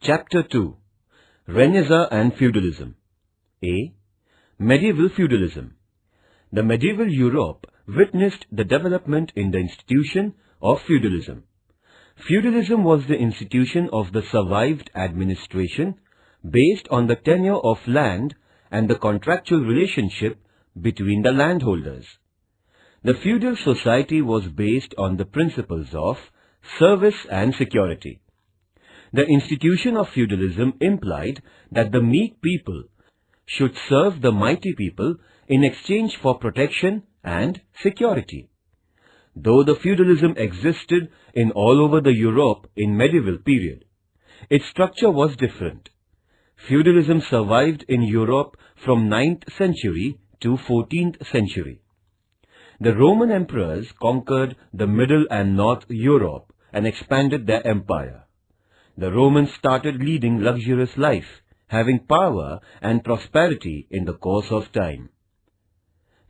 Chapter 2. Renaissance and Feudalism. A. Medieval Feudalism. The medieval Europe witnessed the development in the institution of feudalism. Feudalism was the institution of the survived administration based on the tenure of land and the contractual relationship between the landholders. The feudal society was based on the principles of service and security. The institution of feudalism implied that the meek people should serve the mighty people in exchange for protection and security. Though the feudalism existed in all over the Europe in medieval period, its structure was different. Feudalism survived in Europe from 9th century to 14th century. The Roman emperors conquered the Middle and North Europe and expanded their empire. The Romans started leading luxurious life, having power and prosperity in the course of time.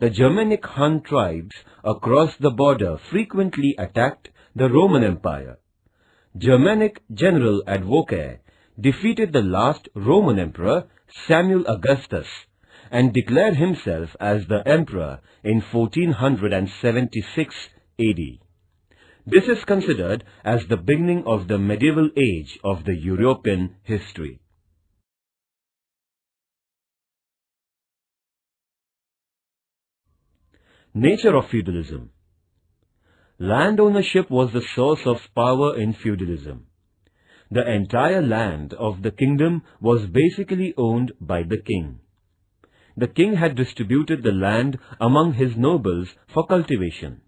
The Germanic Hun tribes across the border frequently attacked the Roman Empire. Germanic general Advocate defeated the last Roman emperor, Samuel Augustus, and declared himself as the emperor in 1476 AD. This is considered as the beginning of the medieval age of the European history. Nature of feudalism. Land ownership was the source of power in feudalism. The entire land of the kingdom was basically owned by the king. The king had distributed the land among his nobles for cultivation.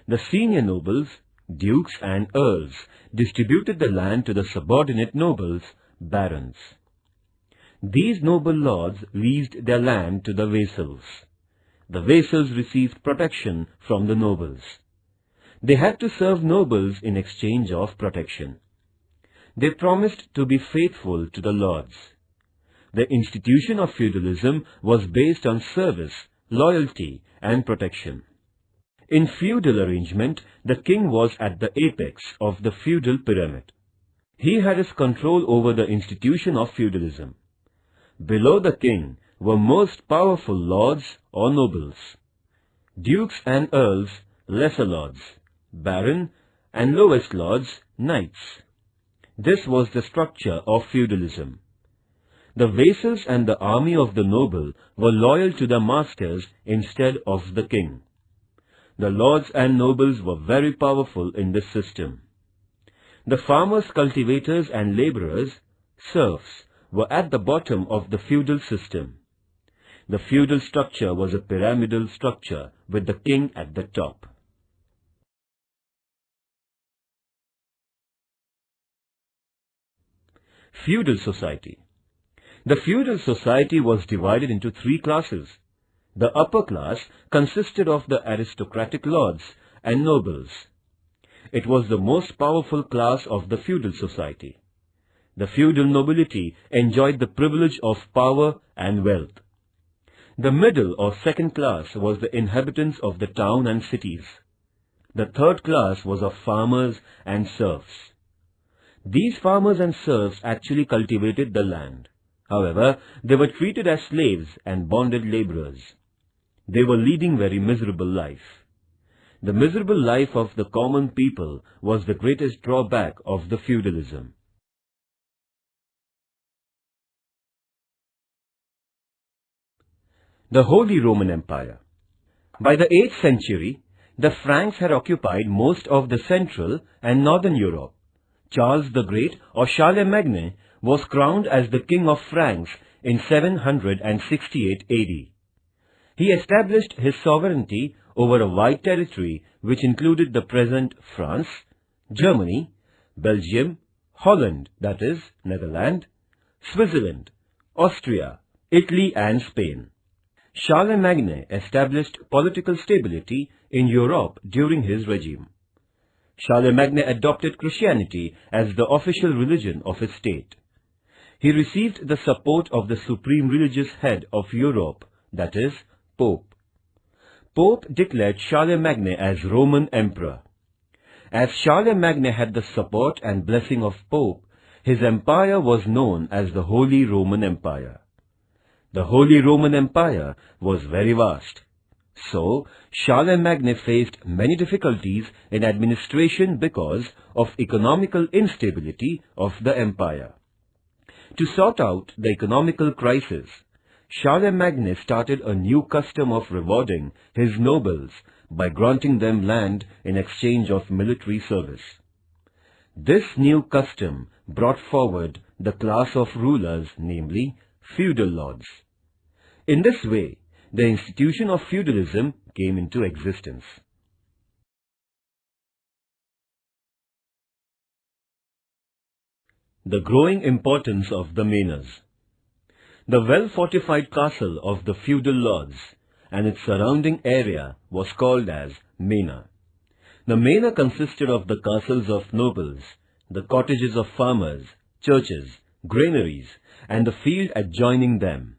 The senior nobles, dukes and earls, distributed the land to the subordinate nobles, barons. These noble lords leased their land to the vassals. The vassals received protection from the nobles. They had to serve nobles in exchange of protection. They promised to be faithful to the lords. The institution of feudalism was based on service, loyalty and protection. In feudal arrangement, the king was at the apex of the feudal pyramid. He had his control over the institution of feudalism. Below the king were most powerful lords or nobles, dukes and earls, lesser lords, baron and lowest lords, knights. This was the structure of feudalism. The vassals and the army of the noble were loyal to their masters instead of the king. The lords and nobles were very powerful in this system. The farmers, cultivators and laborers, serfs, were at the bottom of the feudal system. The feudal structure was a pyramidal structure with the king at the top. Feudal society. The feudal society was divided into three classes. The upper class consisted of the aristocratic lords and nobles. It was the most powerful class of the feudal society. The feudal nobility enjoyed the privilege of power and wealth. The middle or second class was the inhabitants of the town and cities. The third class was of farmers and serfs. These farmers and serfs actually cultivated the land. However, they were treated as slaves and bonded laborers. They were leading very miserable life. The miserable life of the common people was the greatest drawback of the feudalism. The Holy Roman Empire. By the 8th century, the Franks had occupied most of the Central and Northern Europe. Charles the Great, or Charlemagne, was crowned as the King of Franks in 768 AD. He established his sovereignty over a wide territory which included the present France, Germany, Belgium, Holland, that is, Netherlands, Switzerland, Austria, Italy and Spain. Charlemagne established political stability in Europe during his regime. Charlemagne adopted Christianity as the official religion of his state. He received the support of the supreme religious head of Europe, that is, Pope. Pope declared Charlemagne as Roman Emperor. As Charlemagne had the support and blessing of Pope, his empire was known as the Holy Roman Empire. The Holy Roman Empire was very vast. So, Charlemagne faced many difficulties in administration because of economical instability of the empire. To sort out the economical crisis, Charlemagne started a new custom of rewarding his nobles by granting them land in exchange of military service. This new custom brought forward the class of rulers, namely feudal lords. In this way, the institution of feudalism came into existence. The growing importance of the manors. The well-fortified castle of the feudal lords and its surrounding area was called as manor. The manor consisted of the castles of nobles, the cottages of farmers, churches, granaries, and the field adjoining them.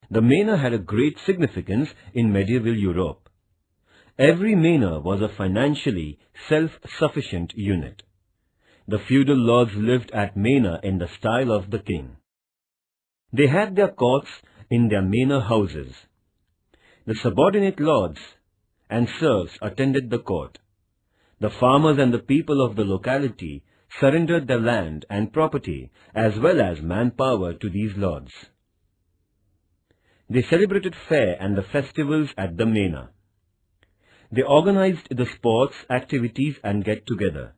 The manor had a great significance in medieval Europe. Every manor was a financially self-sufficient unit. The feudal lords lived at manor in the style of the king. They had their courts in their manor houses. The subordinate lords and serfs attended the court. The farmers and the people of the locality surrendered their land and property as well as manpower to these lords. They celebrated fair and the festivals at the manor. They organized the sports, activities and get-together.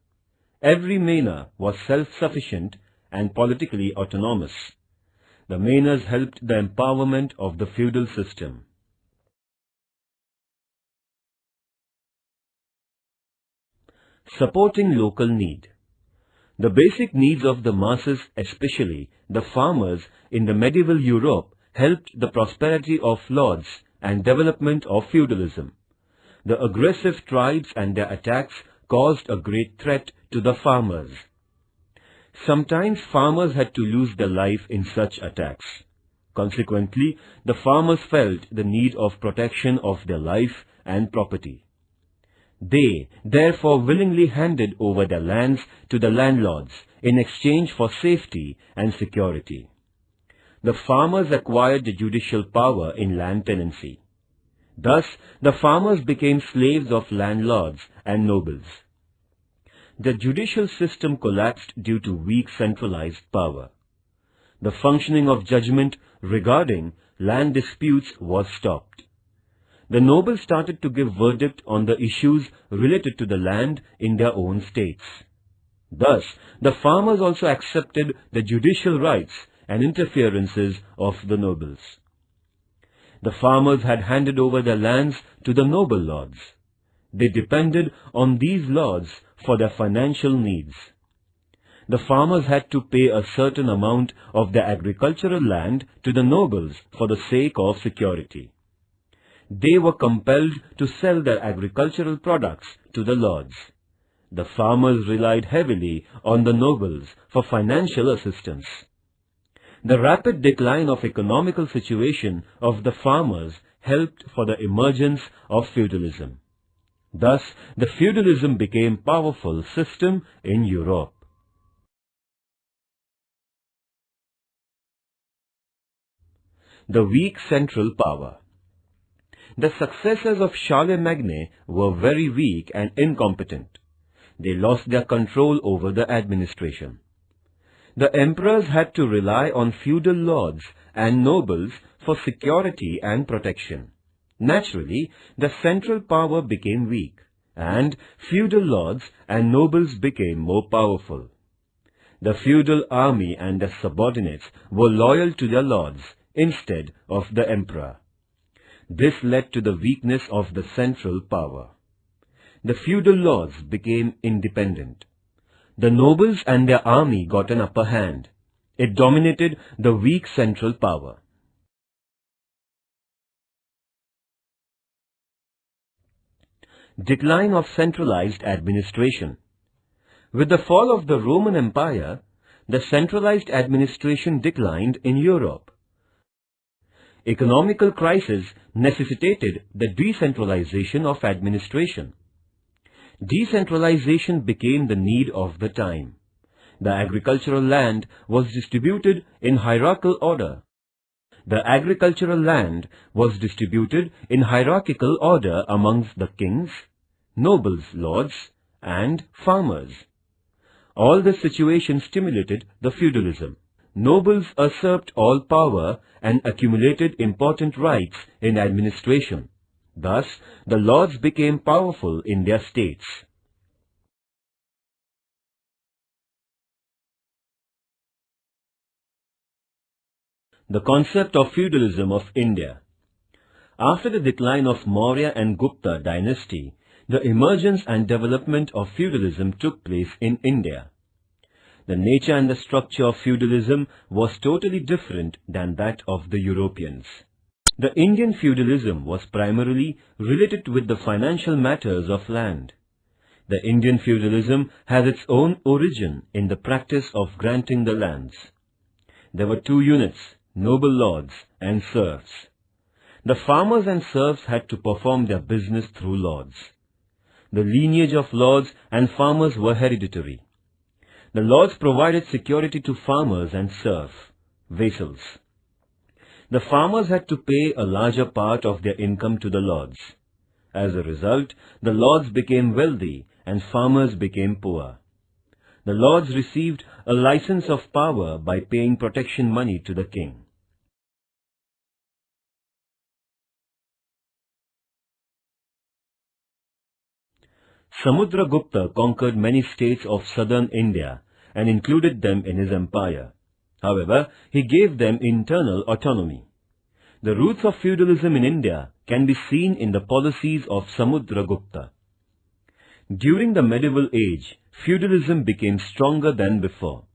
Every manor was self-sufficient and politically autonomous. The manors helped the empowerment of the feudal system. Supporting local need. The basic needs of the masses, especially the farmers in the medieval Europe, helped the prosperity of lords and development of feudalism. The aggressive tribes and their attacks caused a great threat to the farmers. Sometimes farmers had to lose their life in such attacks. Consequently, the farmers felt the need of protection of their life and property. They therefore willingly handed over their lands to the landlords in exchange for safety and security. The farmers acquired the judicial power in land tenancy. Thus, the farmers became slaves of landlords and nobles. The judicial system collapsed due to weak centralized power. The functioning of judgment regarding land disputes was stopped. The nobles started to give verdict on the issues related to the land in their own states. Thus, the farmers also accepted the judicial rights and interferences of the nobles. The farmers had handed over their lands to the noble lords. They depended on these lords for their financial needs. The farmers had to pay a certain amount of their agricultural land to the nobles for the sake of security. They were compelled to sell their agricultural products to the lords. The farmers relied heavily on the nobles for financial assistance. The rapid decline of economical situation of the farmers helped for the emergence of feudalism. Thus, the feudalism became a powerful system in Europe. The weak central power. The successors of Charlemagne were very weak and incompetent. They lost their control over the administration. The emperors had to rely on feudal lords and nobles for security and protection. Naturally, the central power became weak, and feudal lords and nobles became more powerful. The feudal army and their subordinates were loyal to their lords instead of the emperor. This led to the weakness of the central power. The feudal lords became independent. The nobles and their army got an upper hand. It dominated the weak central power. Decline of centralized administration. With the fall of the Roman Empire, the centralized administration declined in Europe. Economical crisis necessitated the decentralization of administration. Decentralization became the need of the time. The agricultural land was distributed in hierarchical order. The agricultural land was distributed in hierarchical order amongst the kings, nobles, lords, and farmers. All this situation stimulated the feudalism. Nobles usurped all power and accumulated important rights in administration. Thus, the lords became powerful in their states. The concept of feudalism of India. After the decline of Maurya and Gupta dynasty, the emergence and development of feudalism took place in India. The nature and the structure of feudalism was totally different than that of the Europeans. The Indian feudalism was primarily related with the financial matters of land. The Indian feudalism has its own origin in the practice of granting the lands. There were two units, noble lords and serfs. The farmers and serfs had to perform their business through lords. The lineage of lords and farmers were hereditary. The lords provided security to farmers and serfs, vassals. The farmers had to pay a larger part of their income to the lords. As a result, the lords became wealthy and farmers became poor. The lords received a license of power by paying protection money to the king. Samudragupta conquered many states of southern India and included them in his empire. However, he gave them internal autonomy. The roots of feudalism in India can be seen in the policies of Samudragupta. During the medieval age, feudalism became stronger than before.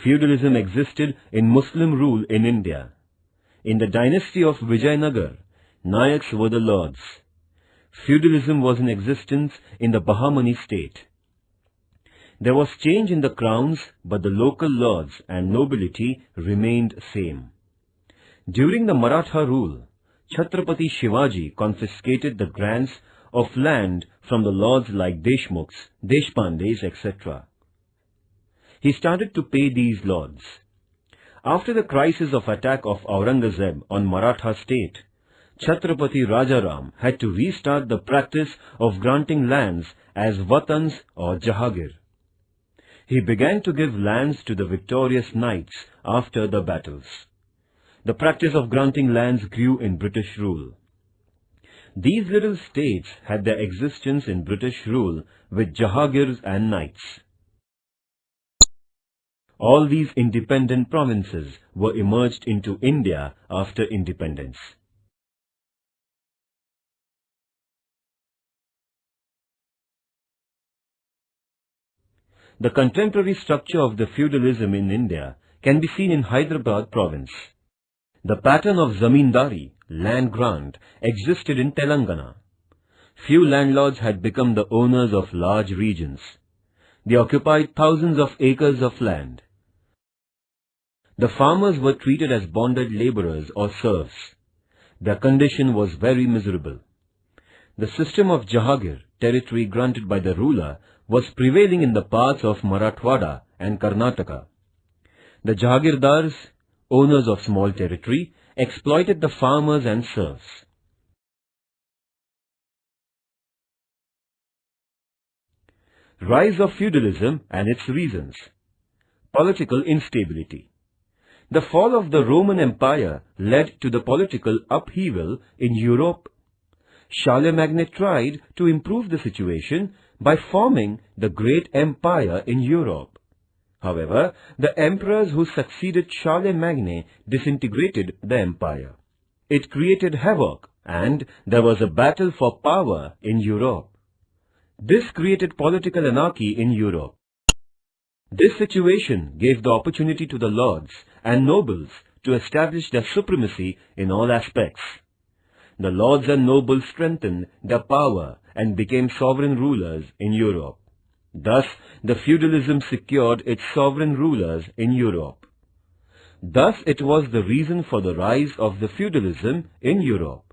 Feudalism existed in Muslim rule in India. In the dynasty of Vijayanagar, Nayaks were the lords. Feudalism was in existence in the Bahmani state. There was change in the crowns, but the local lords and nobility remained same. During the Maratha rule, Chhatrapati Shivaji confiscated the grants of land from the lords like Deshmukhs, Deshpandes, etc. He started to pay these lords. After the crisis of attack of Aurangzeb on Maratha state, Chhatrapati Rajaram had to restart the practice of granting lands as Vatans or Jahagir. He began to give lands to the victorious knights after the battles. The practice of granting lands grew in British rule. These little states had their existence in British rule with Jahagirs and knights. All these independent provinces were emerged into India after independence. The contemporary structure of the feudalism in India can be seen in Hyderabad province. The pattern of zamindari, land grant, existed in Telangana. Few landlords had become the owners of large regions. They occupied thousands of acres of land. The farmers were treated as bonded laborers or serfs. Their condition was very miserable. The system of Jahagir, territory granted by the ruler, was prevailing in the parts of Marathwada and Karnataka. The Jahagirdars, owners of small territory, exploited the farmers and serfs. Rise of feudalism and its reasons. Political instability. The fall of the Roman Empire led to the political upheaval in Europe. Charlemagne tried to improve the situation by forming the great empire in Europe. However, the emperors who succeeded Charlemagne disintegrated the empire. It created havoc, and there was a battle for power in Europe. This created political anarchy in Europe. This situation gave the opportunity to the lords and nobles to establish their supremacy in all aspects. The lords and nobles strengthened their power and became sovereign rulers in Europe. Thus, the feudalism secured its sovereign rulers in Europe. Thus, it was the reason for the rise of the feudalism in Europe.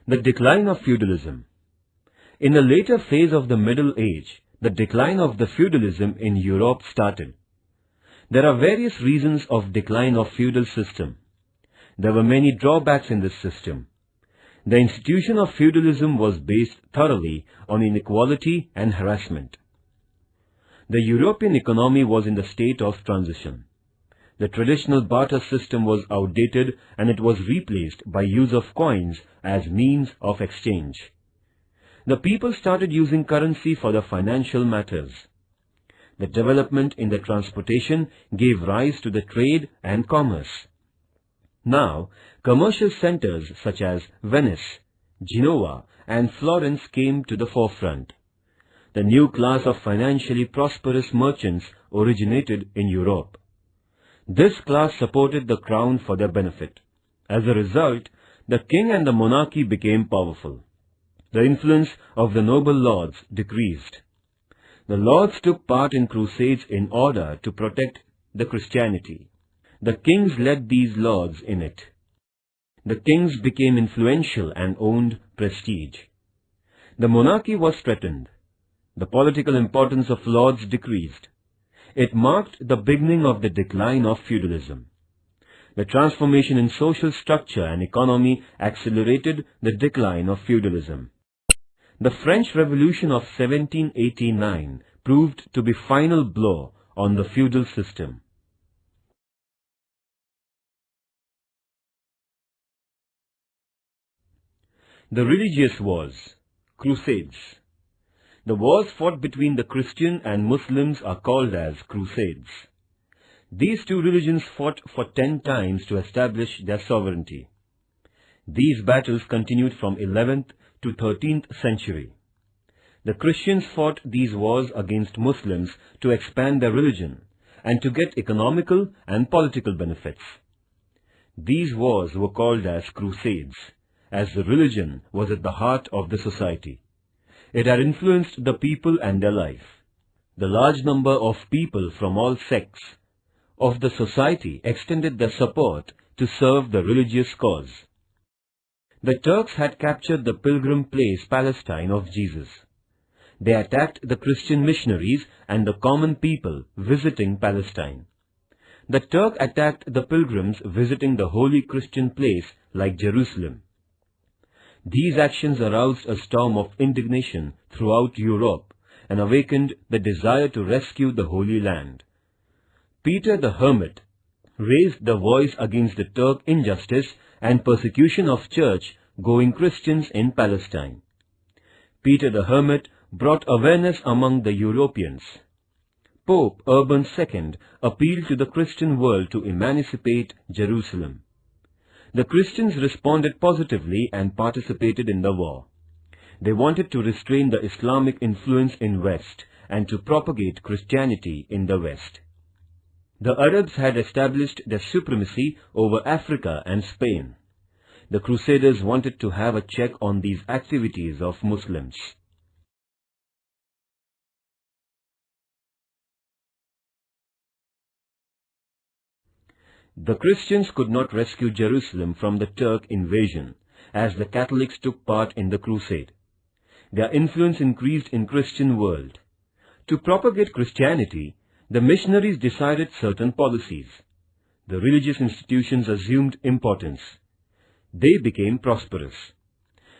The decline of feudalism. In the later phase of the Middle Age, the decline of the feudalism in Europe started. There are various reasons of decline of feudal system. There were many drawbacks in this system. The institution of feudalism was based thoroughly on inequality and harassment. The European economy was in the state of transition. The traditional barter system was outdated and it was replaced by use of coins as means of exchange. The people started using currency for the financial matters. The development in the transportation gave rise to the trade and commerce. Now, commercial centers such as Venice, Genoa and Florence came to the forefront. The new class of financially prosperous merchants originated in Europe. This class supported the crown for their benefit. As a result, the king and the monarchy became powerful. The influence of the noble lords decreased. The lords took part in crusades in order to protect the Christianity. The kings led these lords in it. The kings became influential and owned prestige. The monarchy was threatened. The political importance of lords decreased. It marked the beginning of the decline of feudalism. The transformation in social structure and economy accelerated the decline of feudalism. The French Revolution of 1789 proved to be final blow on the feudal system. The religious wars, crusades. The wars fought between the Christian and Muslims are called as crusades. These two religions fought for 10 times to establish their sovereignty. These battles continued from 11th to 13th century. The Christians fought these wars against Muslims to expand their religion and to get economical and political benefits. These wars were called as crusades, as the religion was at the heart of the society. It had influenced the people and their life. The large number of people from all sects of the society extended their support to serve the religious cause. The Turks had captured the pilgrim place Palestine of Jesus. They attacked the Christian missionaries and the common people visiting Palestine. The Turk attacked the pilgrims visiting the holy Christian place like Jerusalem. These actions aroused a storm of indignation throughout Europe and awakened the desire to rescue the Holy Land. Peter the Hermit raised the voice against the Turk injustice and persecution of church-going Christians in Palestine. Peter the Hermit brought awareness among the Europeans. Pope Urban II appealed to the Christian world to emancipate Jerusalem. The Christians responded positively and participated in the war. They wanted to restrain the Islamic influence in West and to propagate Christianity in the West. The Arabs had established their supremacy over Africa and Spain. The Crusaders wanted to have a check on these activities of Muslims. The Christians could not rescue Jerusalem from the Turk invasion, as the Catholics took part in the crusade. Their influence increased in Christian world. To propagate Christianity, the missionaries decided certain policies. The religious institutions assumed importance. They became prosperous.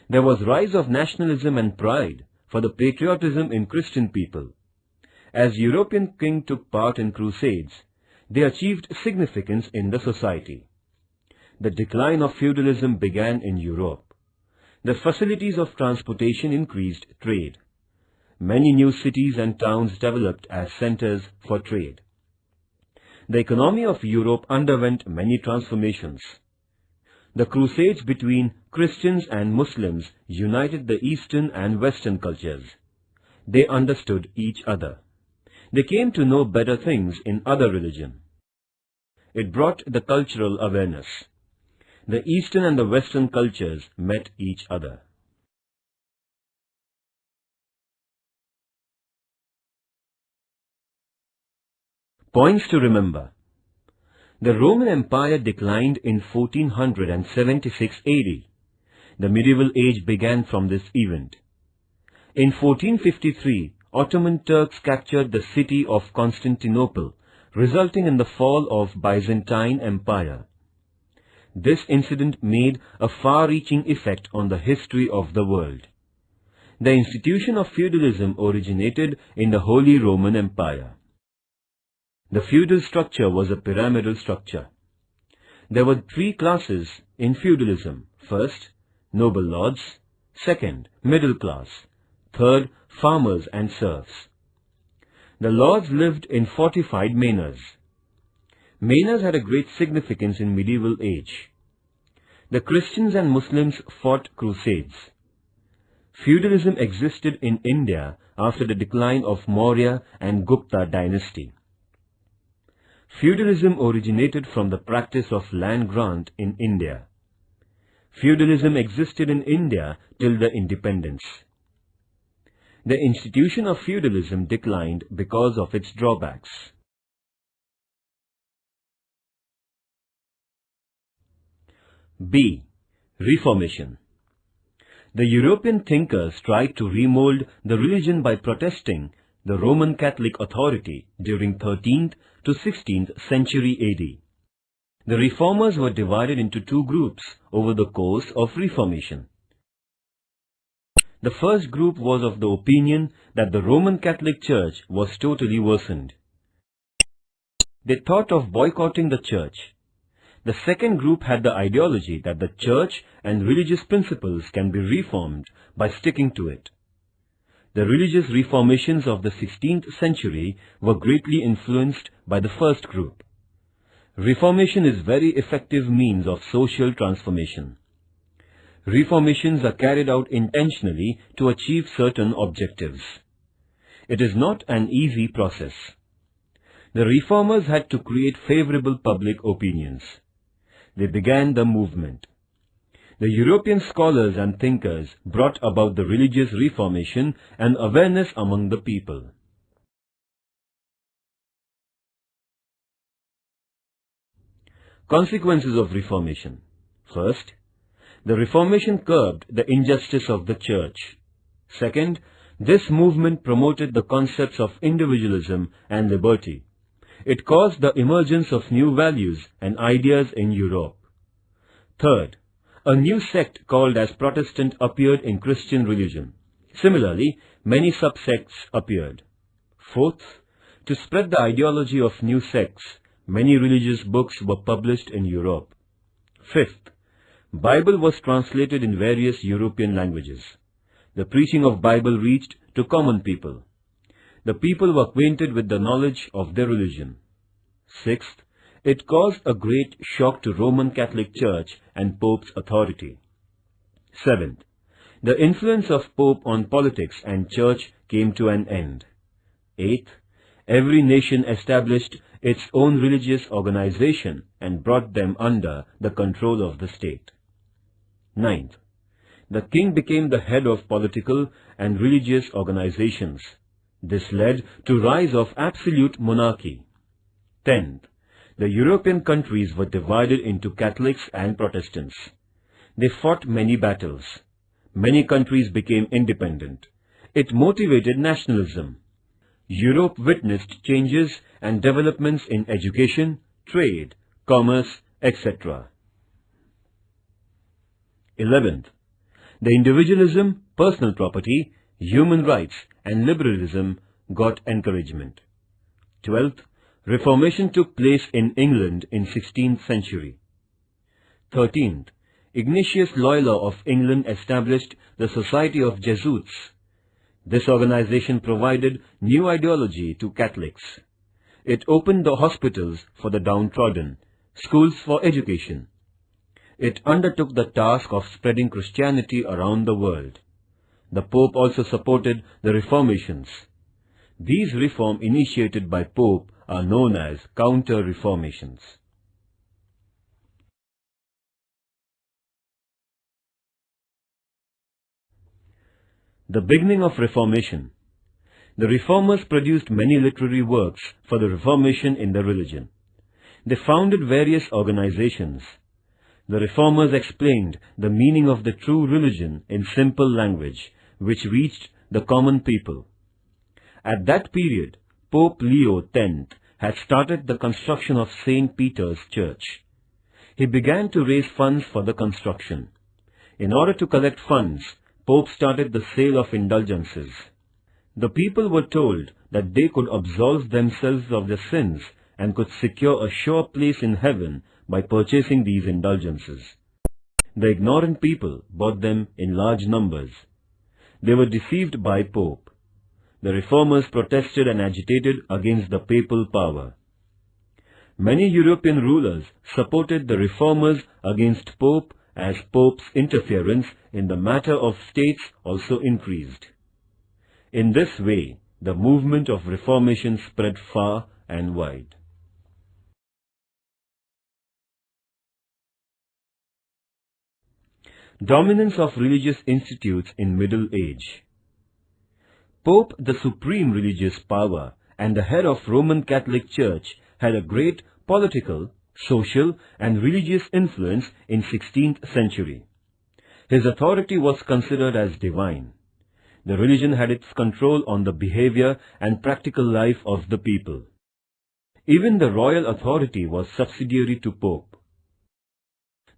There was rise of nationalism and pride for the patriotism in Christian people. As European kings took part in crusades, they achieved significance in the society. The decline of feudalism began in Europe. The facilities of transportation increased trade. Many new cities and towns developed as centers for trade. The economy of Europe underwent many transformations. The crusades between Christians and Muslims united the Eastern and Western cultures. They understood each other. They came to know better things in other religion. It brought the cultural awareness. The Eastern and the Western cultures met each other. Points to remember. The Roman Empire declined in 1476 AD. The medieval age began from this event. In 1453, Ottoman Turks captured the city of Constantinople, resulting in the fall of Byzantine Empire. This incident made a far-reaching effect on the history of the world. The institution of feudalism originated in the Holy Roman Empire. The feudal structure was a pyramidal structure. There were three classes in feudalism. First, noble lords. Second, middle class. Third, farmers and serfs. The lords lived in fortified manors. Manors had a great significance in medieval age. The Christians and Muslims fought crusades. Feudalism existed in India after the decline of Maurya and Gupta dynasty. Feudalism originated from the practice of land grant in India. Feudalism existed in India till the independence. The institution of feudalism declined because of its drawbacks. B. Reformation. The European thinkers tried to remold the religion by protesting the Roman Catholic authority during 13th to 16th century AD. The reformers were divided into two groups over the course of Reformation. The first group was of the opinion that the Roman Catholic Church was totally worsened. They thought of boycotting the church. The second group had the ideology that the church and religious principles can be reformed by sticking to it. The religious reformations of the 16th century were greatly influenced by the first group. Reformation is a very effective means of social transformation. Reformations are carried out intentionally to achieve certain objectives. It is not an easy process. The reformers had to create favorable public opinions. They began the movement. The European scholars and thinkers brought about the religious reformation and awareness among the people. Consequences of Reformation. First, the Reformation curbed the injustice of the church. Second, this movement promoted the concepts of individualism and liberty. It caused the emergence of new values and ideas in Europe. Third, a new sect called as Protestant appeared in Christian religion. Similarly, many subsects appeared. Fourth, to spread the ideology of new sects, many religious books were published in Europe. Fifth, Bible was translated in various European languages. The preaching of Bible reached to common people. The people were acquainted with the knowledge of their religion. Sixth, it caused a great shock to Roman Catholic Church and Pope's authority. Seventh, the influence of Pope on politics and Church came to an end. Eighth, every nation established its own religious organization and brought them under the control of the state. Ninth, the king became the head of political and religious organizations. This led to rise of absolute monarchy. 10th, the European countries were divided into Catholics and Protestants. They fought many battles. Many countries became independent. It motivated nationalism. Europe witnessed changes and developments in education, trade, commerce, etc. 11th, the individualism, personal property, human rights and liberalism got encouragement. 12th, Reformation took place in England in 16th century. 13th, Ignatius Loyola of England established the Society of Jesuits. This organization provided new ideology to Catholics. It opened the hospitals for the downtrodden, schools for education. It undertook the task of spreading Christianity around the world. The Pope also supported the reformations. These reforms initiated by Pope are known as counter-reformations. The beginning of Reformation. The reformers produced many literary works for the reformation in the religion. They founded various organizations. The reformers explained the meaning of the true religion in simple language, which reached the common people. At that period, Pope Leo X had started the construction of St. Peter's Church. He began to raise funds for the construction. In order to collect funds, Pope started the sale of indulgences. The people were told that they could absolve themselves of their sins and could secure a sure place in heaven by purchasing these indulgences. The ignorant people bought them in large numbers. They were deceived by Pope. The reformers protested and agitated against the papal power. Many European rulers supported the reformers against Pope as Pope's interference in the matter of states also increased. In this way, the movement of Reformation spread far and wide. Dominance of religious institutes in Middle Age. Pope, the supreme religious power and the head of Roman Catholic Church, had a great political, social and religious influence in 16th century. His authority was considered as divine. The religion had its control on the behavior and practical life of the people. Even the royal authority was subsidiary to Pope.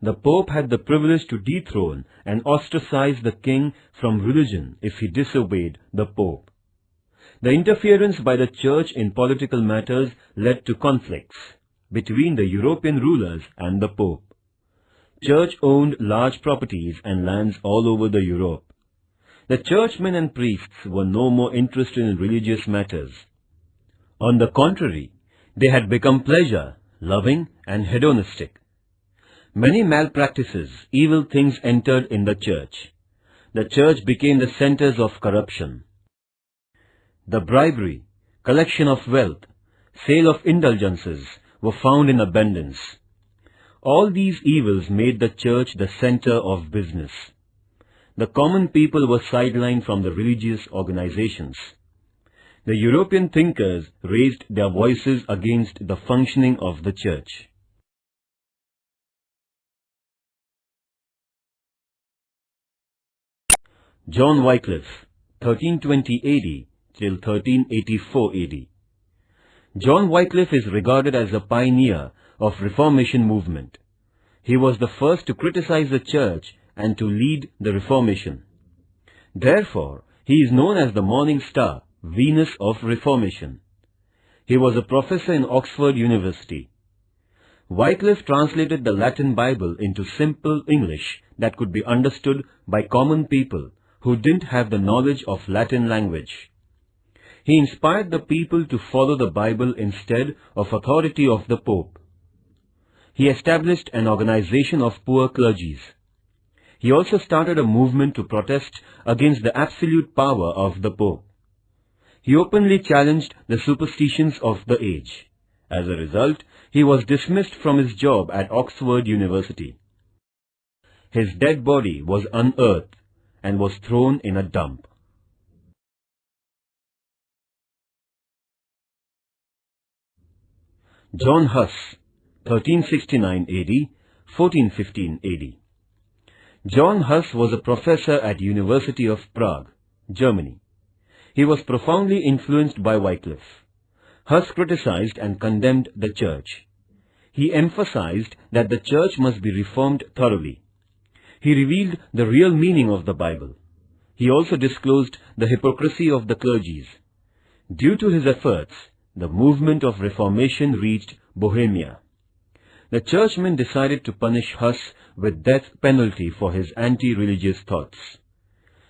The Pope had the privilege to dethrone and ostracize the king from religion if he disobeyed the Pope. The interference by the Church in political matters led to conflicts between the European rulers and the Pope. Church owned large properties and lands all over the Europe. The churchmen and priests were no more interested in religious matters. On the contrary, they had become pleasure-loving and hedonistic. Many malpractices, evil things entered in the Church. The Church became the centers of corruption. The bribery, collection of wealth, sale of indulgences were found in abundance. All these evils made the Church the center of business. The common people were sidelined from the religious organizations. The European thinkers raised their voices against the functioning of the Church. John Wycliffe, 1320 AD till 1384 AD. John Wycliffe is regarded as a pioneer of Reformation movement. He was the first to criticize the Church and to lead the Reformation. Therefore, he is known as the morning star, Venus of Reformation. He was a professor in Oxford University. Wycliffe translated the Latin Bible into simple English that could be understood by common people who didn't have the knowledge of Latin language. He inspired the people to follow the Bible instead of authority of the Pope. He established an organization of poor clergies. He also started a movement to protest against the absolute power of the Pope. He openly challenged the superstitions of the age. As a result, he was dismissed from his job at Oxford University. His dead body was unearthed and was thrown in a dump. John Huss, 1369 AD, 1415 AD. John Huss was a professor at University of Prague, Germany. He was profoundly influenced by Wycliffe. Huss criticized and condemned the Church. He emphasized that the Church must be reformed thoroughly. He revealed the real meaning of the Bible. He also disclosed the hypocrisy of the clergies. Due to his efforts, the movement of Reformation reached Bohemia. The churchmen decided to punish Huss with death penalty for his anti-religious thoughts.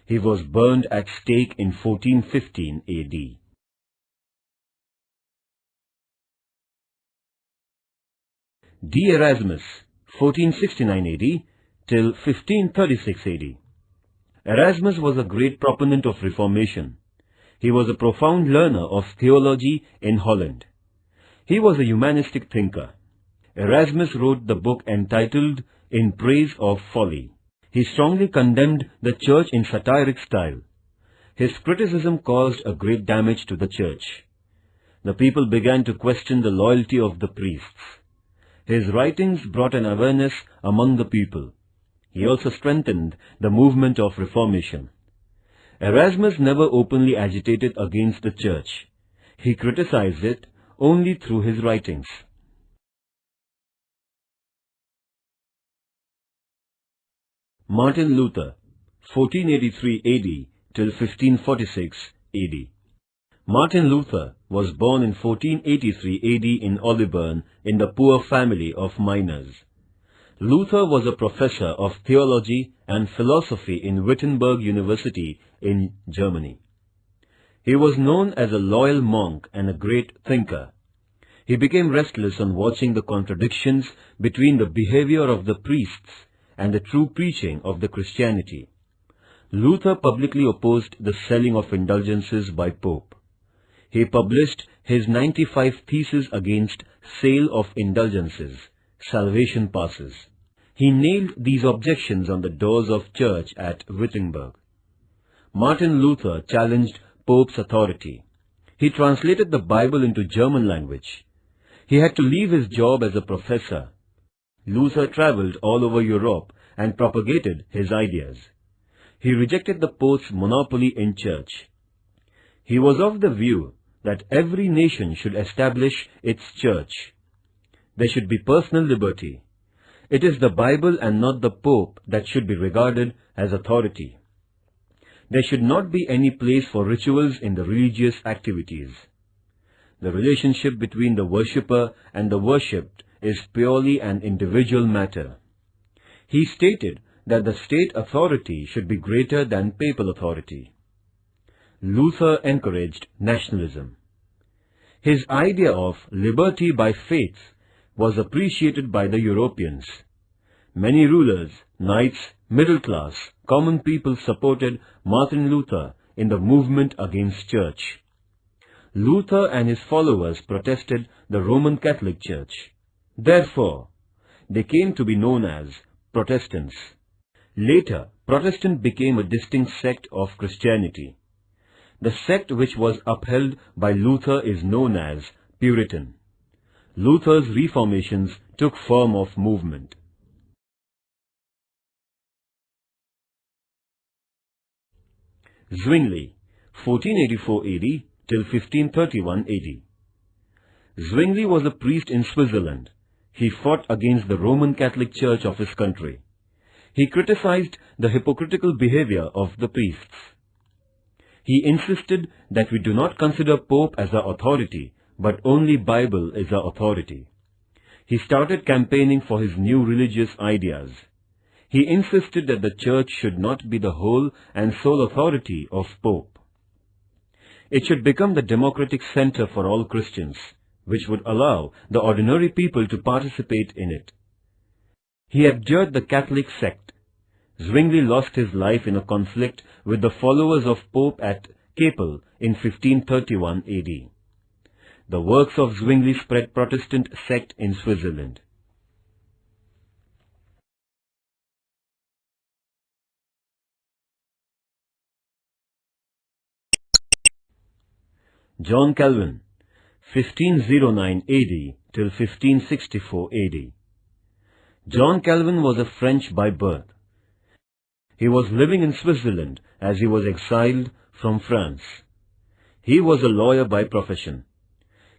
He was burned at stake in 1415 AD. D. Erasmus, 1469 AD till 1536 AD. Erasmus was a great proponent of Reformation. He was a profound learner of theology in Holland. He was a humanistic thinker. Erasmus wrote the book entitled In Praise of Folly. He strongly condemned the Church in satiric style. His criticism caused a great damage to the Church. The people began to question the loyalty of the priests. His writings brought an awareness among the people. He also strengthened the movement of Reformation. Erasmus never openly agitated against the Church. He criticized it only through his writings. Martin Luther, 1483 AD till 1546 AD. Martin Luther was born in 1483 AD in Olibern in the poor family of miners. Luther was a professor of theology and philosophy in Wittenberg University in Germany. He was known as a loyal monk and a great thinker. He became restless on watching the contradictions between the behavior of the priests and the true preaching of the Christianity. Luther publicly opposed the selling of indulgences by Pope. He published his 95 Theses against sale of indulgences, salvation passes. He nailed these objections on the doors of church at Wittenberg. Martin Luther challenged Pope's authority. He translated the Bible into German language. He had to leave his job as a professor. Luther traveled all over Europe and propagated his ideas. He rejected the Pope's monopoly in church. He was of the view that every nation should establish its church. There should be personal liberty. It is the Bible and not the Pope that should be regarded as authority. There should not be any place for rituals in the religious activities. The relationship between the worshipper and the worshipped is purely an individual matter. He stated that the state authority should be greater than papal authority. Luther encouraged nationalism. His idea of liberty by faith was appreciated by the Europeans. Many rulers, knights, middle class, common people supported Martin Luther in the movement against church. Luther and his followers protested the Roman Catholic Church. Therefore, they came to be known as Protestants. Later, Protestant became a distinct sect of Christianity. The sect which was upheld by Luther is known as Puritan. Luther's reformations took form of movement. Zwingli, 1484 AD till 1531 AD. Zwingli was a priest in Switzerland. He fought against the Roman Catholic Church of his country. He criticized the hypocritical behavior of the priests. He insisted that we do not consider Pope as our authority, but only Bible is our authority. He started campaigning for his new religious ideas. He insisted that the church should not be the whole and sole authority of Pope. It should become the democratic center for all Christians, which would allow the ordinary people to participate in it. He abjured the Catholic sect. Zwingli lost his life in a conflict with the followers of Pope at Kappel in 1531 AD. The works of Zwingli spread Protestant sect in Switzerland. John Calvin, 1509 AD till 1564 AD. John Calvin was a French by birth. He was living in Switzerland as he was exiled from France. He was a lawyer by profession.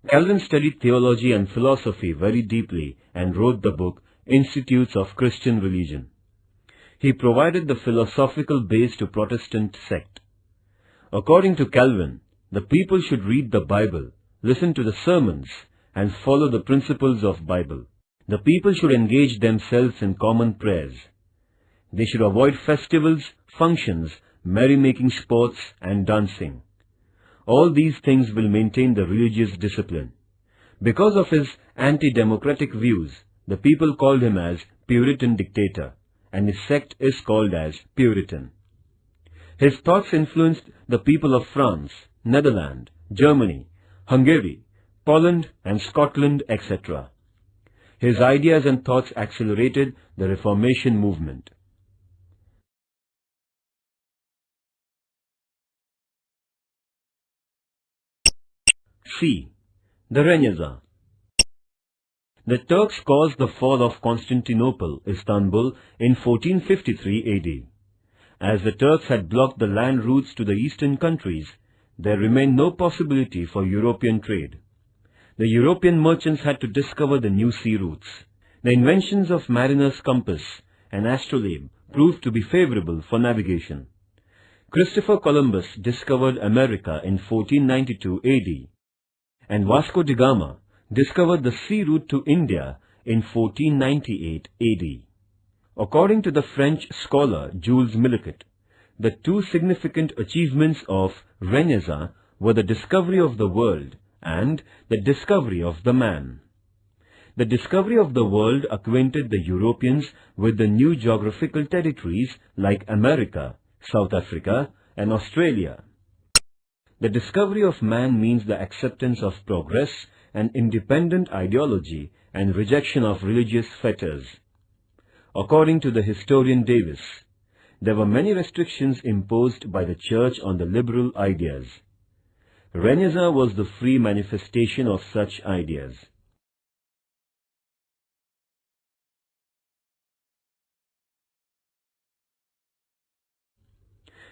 Calvin studied theology and philosophy very deeply and wrote the book Institutes of Christian Religion. He provided the philosophical base to Protestant sect. According to Calvin, the people should read the Bible, listen to the sermons, and follow the principles of Bible. The people should engage themselves in common prayers. They should avoid festivals, functions, merrymaking sports, and dancing. All these things will maintain the religious discipline. Because of his anti-democratic views, the people called him as Puritan dictator, and his sect is called as Puritan. His thoughts influenced the people of France, Netherlands, Germany, Hungary, Poland, and Scotland, etc. His ideas and thoughts accelerated the Reformation movement. C. The Renaissance. The Turks caused the fall of Constantinople, Istanbul, in 1453 AD. As the Turks had blocked the land routes to the eastern countries, there remained no possibility for European trade. The European merchants had to discover the new sea routes. The inventions of mariner's compass and astrolabe proved to be favorable for navigation. Christopher Columbus discovered America in 1492 AD, and Vasco da Gama discovered the sea route to India in 1498 AD. According to the French scholar Jules Milliquet, the two significant achievements of Renaissance were the discovery of the world and the discovery of the man. The discovery of the world acquainted the Europeans with the new geographical territories like America, South Africa, and Australia. The discovery of man means the acceptance of progress and independent ideology and rejection of religious fetters. According to the historian Davis, there were many restrictions imposed by the Church on the liberal ideas. Renaissance was the free manifestation of such ideas.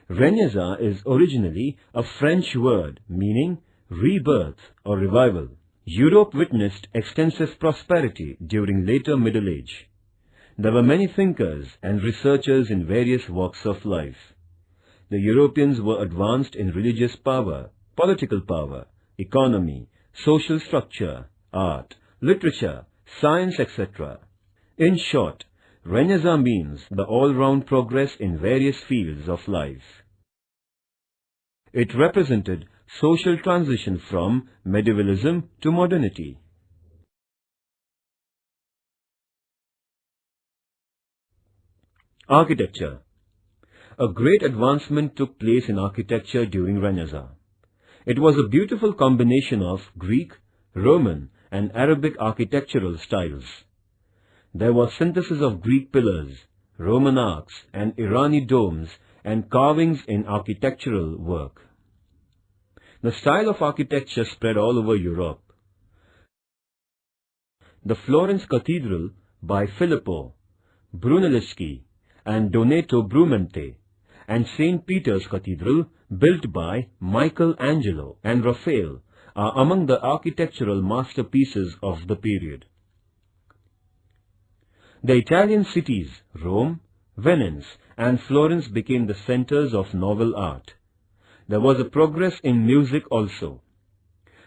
Renaissance is originally a French word meaning rebirth or revival. Europe witnessed extensive prosperity during later Middle Age. There were many thinkers and researchers in various walks of life. The Europeans were advanced in religious power, political power, economy, social structure, art, literature, science, etc. In short, Renaissance means the all-round progress in various fields of life. It represented social transition from medievalism to modernity. Architecture. A great advancement took place in architecture during Renaissance. It was a beautiful combination of Greek, Roman, and Arabic architectural styles. There was synthesis of Greek pillars, Roman arcs, and Irani domes and carvings in architectural work. The style of architecture spread all over Europe. The Florence Cathedral by Filippo Brunelleschi and Donato Bramante, and St. Peter's Cathedral, built by Michelangelo and Raphael, are among the architectural masterpieces of the period. The Italian cities, Rome, Venice, and Florence became the centers of novel art. There was a progress in music also.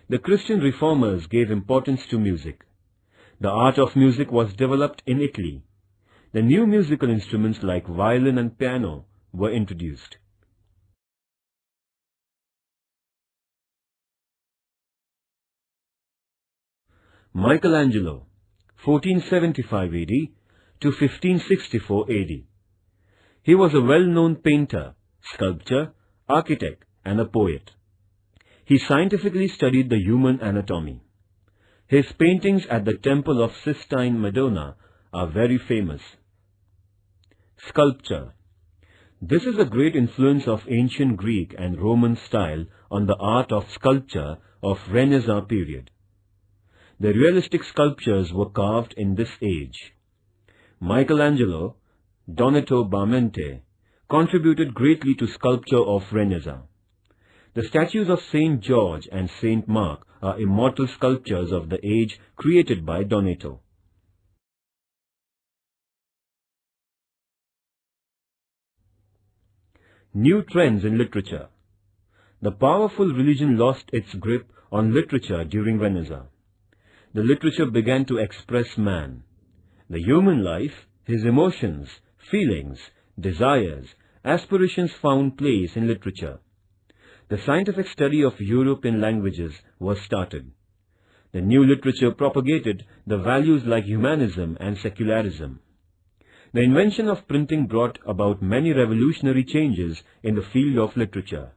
The Christian reformers gave importance to music. The art of music was developed in Italy. The new musical instruments like violin and piano were introduced. Michelangelo, 1475 AD to 1564 AD. He was a well-known painter, sculptor, architect, and a poet. He scientifically studied the human anatomy. His paintings at the Temple of Sistine Madonna are very famous. Sculpture. This is a great influence of ancient Greek and Roman style on the art of sculpture of Renaissance period. The realistic sculptures were carved in this age. Michelangelo, Donato Bramante, contributed greatly to sculpture of Renaissance. The statues of Saint George and Saint Mark are immortal sculptures of the age created by Donato. New trends in literature. The powerful religion lost its grip on literature during Renaissance. The literature began to express man, the human life, his emotions, feelings, desires, aspirations found place in literature. The scientific study of European languages was started. The new literature propagated the values like humanism and secularism. The invention of printing brought about many revolutionary changes in the field of literature.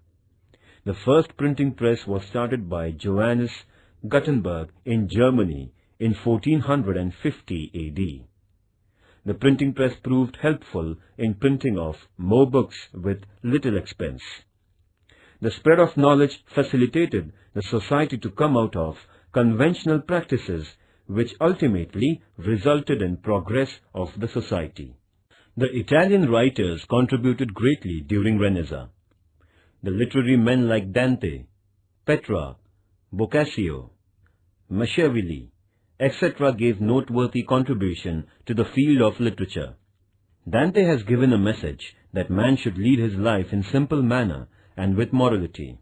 The first printing press was started by Johannes Gutenberg in Germany in 1450 AD. The printing press proved helpful in printing of more books with little expense. The spread of knowledge facilitated the society to come out of conventional practices which ultimately resulted in progress of the society. The Italian writers contributed greatly during Renaissance. The literary men like Dante, Petrarch, Boccaccio, Machiavelli, etc. gave noteworthy contribution to the field of literature. Dante has given a message that man should lead his life in simple manner and with morality.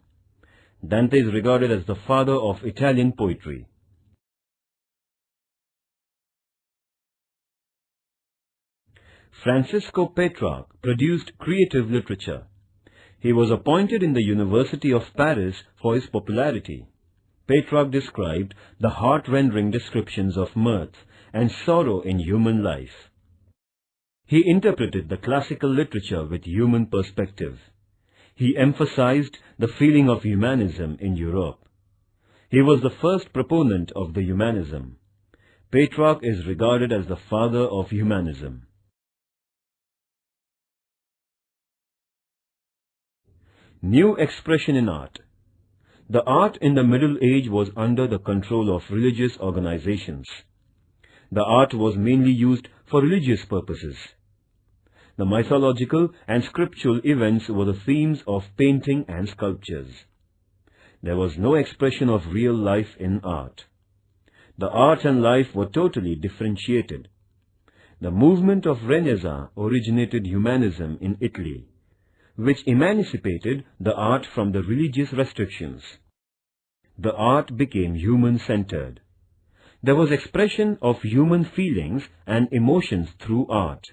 Dante is regarded as the father of Italian poetry. Francisco Petrarch produced creative literature. He was appointed in the University of Paris for his popularity. Petrarch described the heart-rending descriptions of mirth and sorrow in human life. He interpreted the classical literature with human perspective. He emphasized the feeling of humanism in Europe. He was the first proponent of the humanism. Petrarch is regarded as the father of humanism. New expression in art. The art in the Middle Age was under the control of religious organizations. The art was mainly used for religious purposes. The mythological and scriptural events were the themes of painting and sculptures. There was no expression of real life in art. The art and life were totally differentiated. The movement of Renaissance originated humanism in Italy, which emancipated the art from the religious restrictions. The art became human-centered. There was expression of human feelings and emotions through art.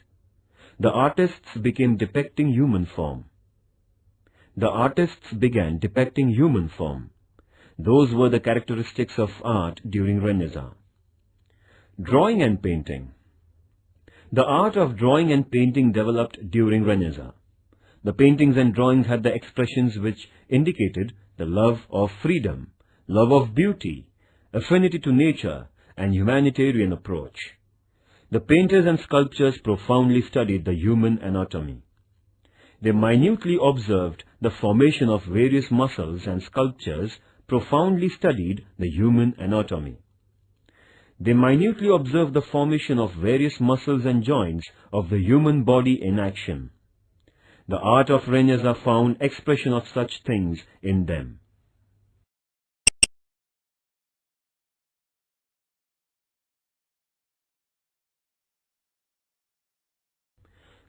The artists began depicting human form. Those were the characteristics of art during Renaissance. Drawing and painting. The art of drawing and painting developed during Renaissance. The paintings and drawings had the expressions which indicated the love of freedom, love of beauty, affinity to nature, and humanitarian approach. The painters and sculptors profoundly studied the human anatomy. They minutely observed the formation of various muscles, and sculptures profoundly studied the human anatomy. They minutely observed the formation of various muscles and joints of the human body in action. The art of Renaissance found expression of such things in them.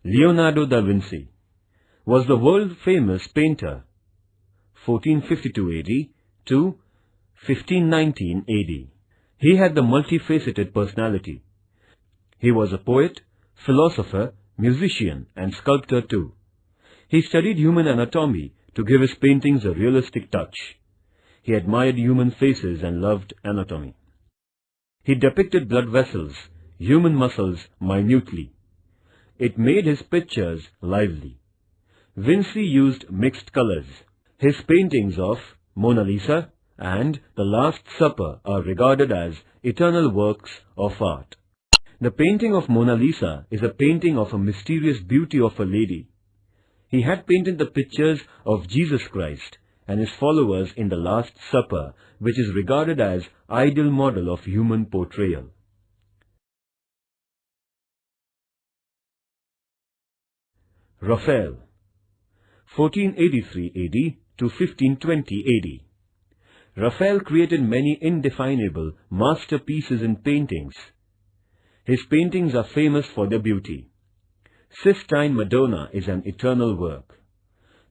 Leonardo da Vinci was the world-famous painter, 1452 AD to 1519 AD. He had the multifaceted personality. He was a poet, philosopher, musician, and sculptor too. He studied human anatomy to give his paintings a realistic touch. He admired human faces and loved anatomy. He depicted blood vessels, human muscles minutely. It made his pictures lively. Vinci used mixed colors. His paintings of Mona Lisa and The Last Supper are regarded as eternal works of art. The painting of Mona Lisa is a painting of a mysterious beauty of a lady. He had painted the pictures of Jesus Christ and his followers in The Last Supper, which is regarded as ideal model of human portrayal. Raphael, 1483 AD to 1520 AD. Raphael created many indefinable masterpieces in paintings. His paintings are famous for their beauty. Sistine Madonna is an eternal work.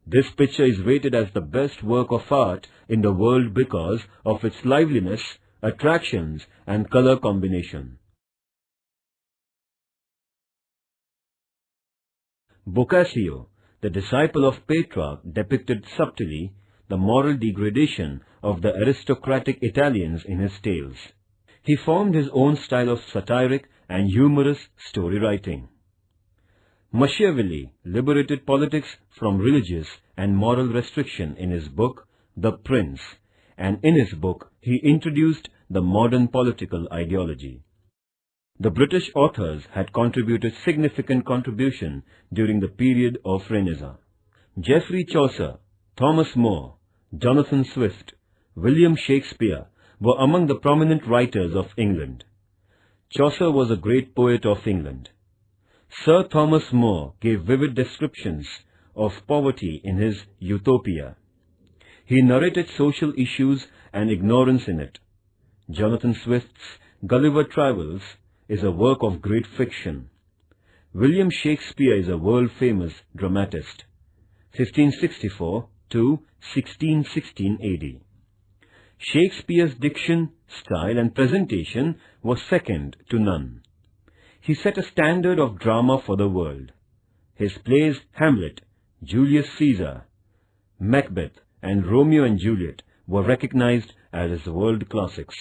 This picture is rated as the best work of art in the world because of its liveliness, attractions, and color combination. Boccaccio, the disciple of Petrarch, depicted subtly the moral degradation of the aristocratic Italians in his tales. He formed his own style of satiric and humorous story writing. Machiavelli liberated politics from religious and moral restriction in his book, The Prince, and in his book he introduced the modern political ideology. The British authors had contributed significant contribution during the period of Renaissance. Geoffrey Chaucer, Thomas More, Jonathan Swift, William Shakespeare were among the prominent writers of England. Chaucer was a great poet of England. Sir Thomas More gave vivid descriptions of poverty in his Utopia. He narrated social issues and ignorance in it. Jonathan Swift's Gulliver Travels is a work of great fiction. William Shakespeare is a world-famous dramatist, 1564 to 1616 AD. Shakespeare's diction, style and presentation was second to none. He set a standard of drama for the world. His plays Hamlet, Julius Caesar, Macbeth and Romeo and Juliet were recognized as world classics.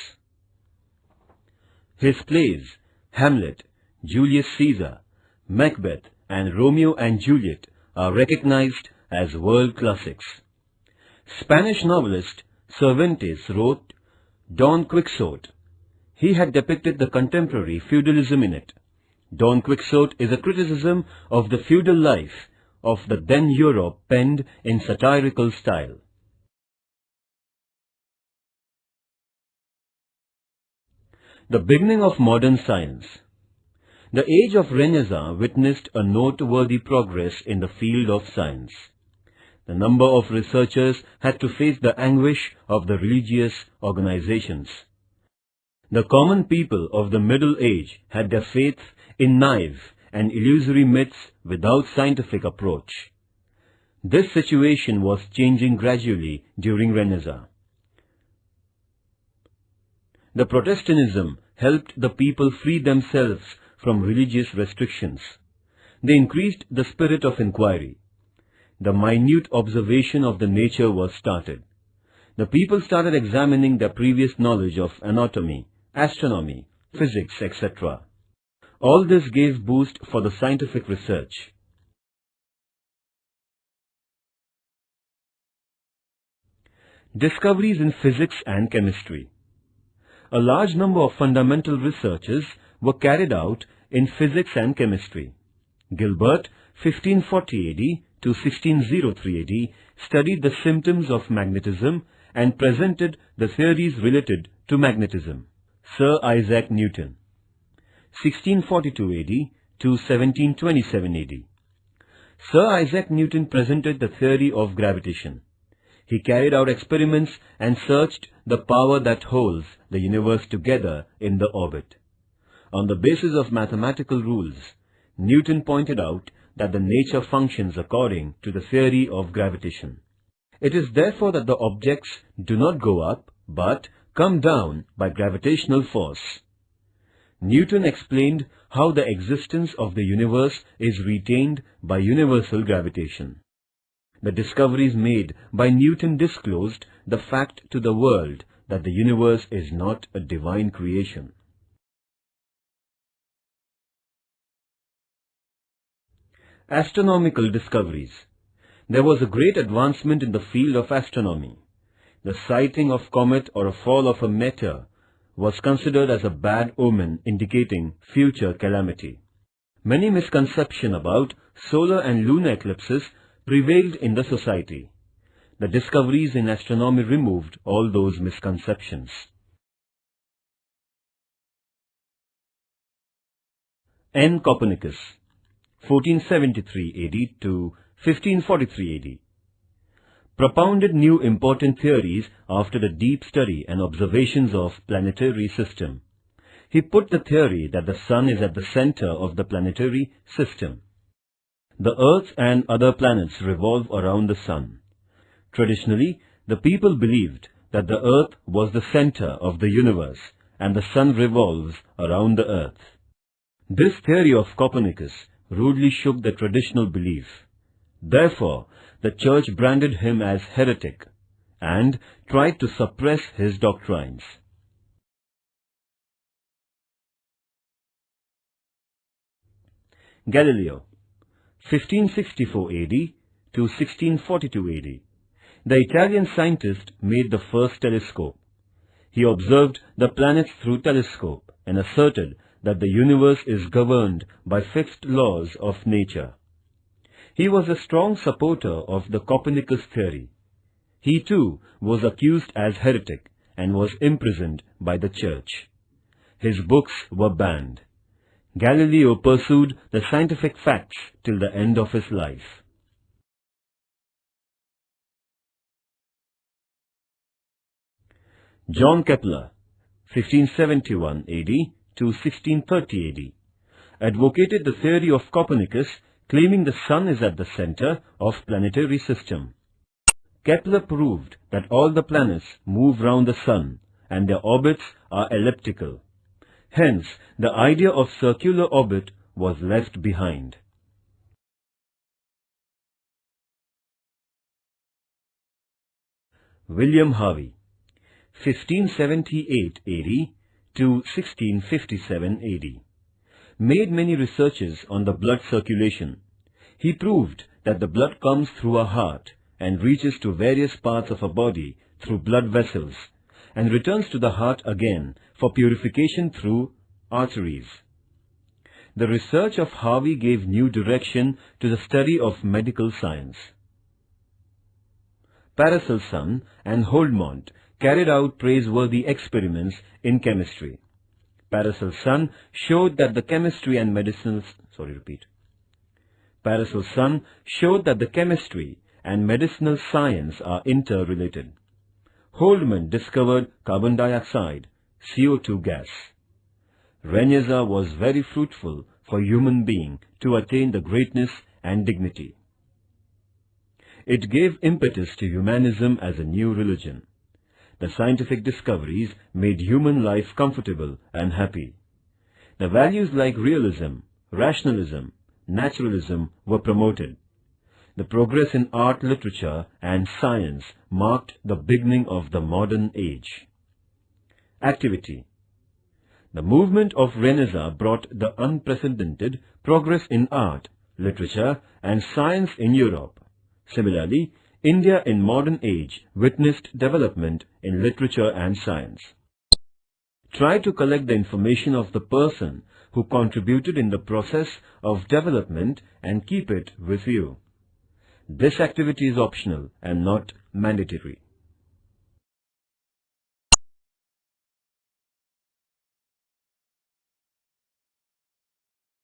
His plays Hamlet, Julius Caesar, Macbeth and Romeo and Juliet are recognized as world classics. Spanish novelist Cervantes wrote Don Quixote. He had depicted the contemporary feudalism in it. Don Quixote is a criticism of the feudal life of the then Europe penned in satirical style. The beginning of modern science. The age of Renaissance witnessed a noteworthy progress in the field of science. The number of researchers had to face the anguish of the religious organizations. The common people of the Middle Age had their faith in naive and illusory myths without scientific approach. This situation was changing gradually during Renaissance. The Protestantism helped the people free themselves from religious restrictions. They increased the spirit of inquiry. The minute observation of the nature was started. The people started examining their previous knowledge of anatomy, astronomy, physics, etc. All this gave boost for the scientific research. Discoveries in physics and chemistry. A large number of fundamental researches were carried out in physics and chemistry. Gilbert, 1540 AD to 1603 AD, studied the symptoms of magnetism and presented the theories related to magnetism. Sir Isaac Newton, 1642 AD to 1727 AD. Sir Isaac Newton presented the theory of gravitation. He carried out experiments and searched the power that holds the universe together in the orbit. On the basis of mathematical rules, Newton pointed out that the nature functions according to the theory of gravitation. It is therefore that the objects do not go up, but come down by gravitational force. Newton explained how the existence of the universe is retained by universal gravitation. The discoveries made by Newton disclosed the fact to the world that the universe is not a divine creation. Astronomical discoveries. There was a great advancement in the field of astronomy. The sighting of comet or a fall of a meteor was considered as a bad omen indicating future calamity. Many misconceptions about solar and lunar eclipses prevailed in the society. The discoveries in astronomy removed all those misconceptions. N. Copernicus, 1473 AD to 1543 AD, propounded new important theories after the deep study and observations of planetary system. He put the theory that the sun is at the center of the planetary system. The earth and other planets revolve around the sun. Traditionally, the people believed that the earth was the center of the universe and the sun revolves around the earth. This theory of Copernicus rudely shook the traditional belief. Therefore, the church branded him as heretic and tried to suppress his doctrines. Galileo, 1564 AD to 1642 AD. The Italian scientist made the first telescope. He observed the planets through telescope and asserted that the universe is governed by fixed laws of nature. He was a strong supporter of the Copernicus theory. He too was accused as heretic and was imprisoned by the church. His books were banned. Galileo pursued the scientific facts till the end of his life. John Kepler, 1571 AD to 1630 AD, advocated the theory of Copernicus, claiming the sun is at the center of planetary system. Kepler proved that all the planets move round the sun and their orbits are elliptical. Hence, the idea of circular orbit was left behind. William Harvey, 1578 AD to 1657 AD, made many researches on the blood circulation. He proved that the blood comes through our heart and reaches to various parts of our body through blood vessels and returns to the heart again for purification through arteries. The research of Harvey gave new direction to the study of medical science. Paracelsus and Holdmont carried out praiseworthy experiments in chemistry. Paracelsus showed that the chemistry and medicinal science are interrelated. Holdmont discovered carbon dioxide, CO2 gas. Reneza was very fruitful for human being to attain the greatness and dignity. It gave impetus to humanism as a new religion. The scientific discoveries made human life comfortable and happy. The values like realism, rationalism, naturalism were promoted. The progress in art, literature and science marked the beginning of the modern age. Activity. The movement of Renaissance brought the unprecedented progress in art, literature and science in Europe. Similarly, India in modern age witnessed development in literature and science. Try to collect the information of the person who contributed in the process of development and keep it with you. This activity is optional and not mandatory.